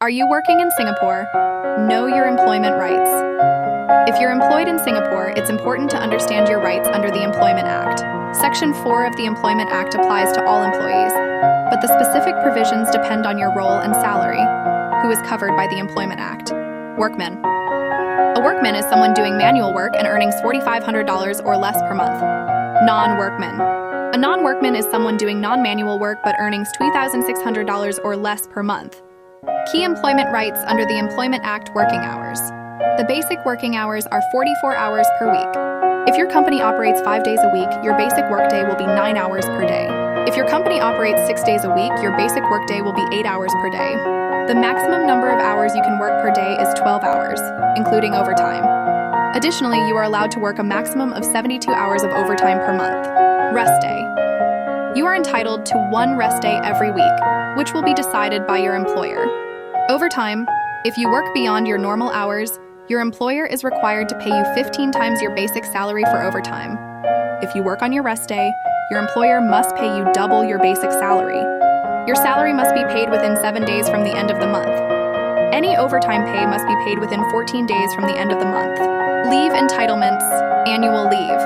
Are you working in Singapore? Know your employment rights. If you're employed in Singapore, it's important to understand your rights under the Employment Act. Section 4 of the Employment Act applies to all employees, but the specific provisions depend on your role and salary. Who is covered by the Employment Act? Workmen. A workman is someone doing manual work and earning $4,500 or less per month. Non-workman. A non-workman is someone doing non-manual work but earnings $2,600 or less per month. Key employment rights under the Employment Act: working hours. The basic working hours are 44 hours per week. If your company operates 5 days a week, your basic workday will be 9 hours per day. If your company operates 6 days a week, your basic workday will be 8 hours per day. The maximum number of hours you can work per day is 12 hours, including overtime. Additionally, you are allowed to work a maximum of 72 hours of overtime per month. Rest day. You are entitled to one rest day every week, which will be decided by your employer. Overtime. If you work beyond your normal hours, your employer is required to pay you 15 times your basic salary for overtime. If you work on your rest day, your employer must pay you double your basic salary. Your salary must be paid within 7 days from the end of the month. Any overtime pay must be paid within 14 days from the end of the month. Leave entitlements. Annual leave.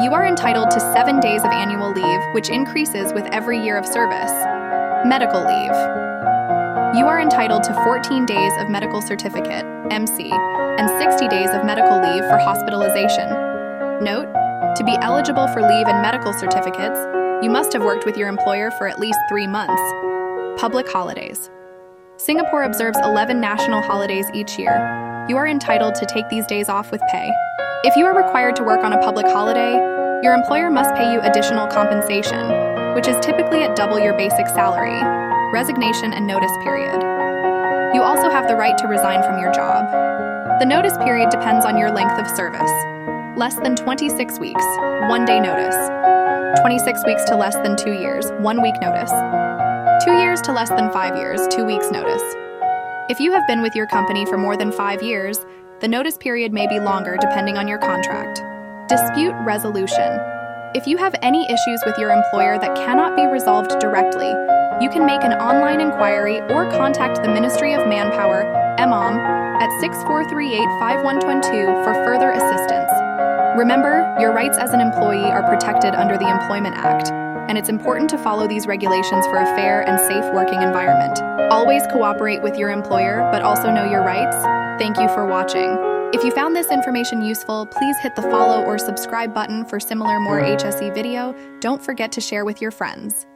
You are entitled to 7 days of annual leave, which increases with every year of service. Medical leave. You are entitled to 14 days of medical certificate, MC, and 60 days of medical leave for hospitalization. Note, to be eligible for leave and medical certificates, you must have worked with your employer for at least 3 months. Public holidays. Singapore observes 11 national holidays each year. You are entitled to take these days off with pay. If you are required to work on a public holiday, your employer must pay you additional compensation, which is typically at double your basic salary, resignation and notice period. You also have the right to resign from your job. The notice period depends on your length of service. Less than 26 weeks, 1 day notice. 26 weeks to less than 2 years, 1 week notice. 2 years to less than 5 years, 2 weeks notice. If you have been with your company for more than 5 years, the notice period may be longer depending on your contract. Dispute resolution. If you have any issues with your employer that cannot be resolved directly, you can make an online inquiry or contact the Ministry of Manpower, MOM, at 6438-5122 for further assistance. Remember, your rights as an employee are protected under the Employment Act, and it's important to follow these regulations for a fair and safe working environment. Always cooperate with your employer, but also know your rights. Thank you for watching. If you found this information useful, please hit the follow or subscribe button for similar more HSE video. Don't forget to share with your friends.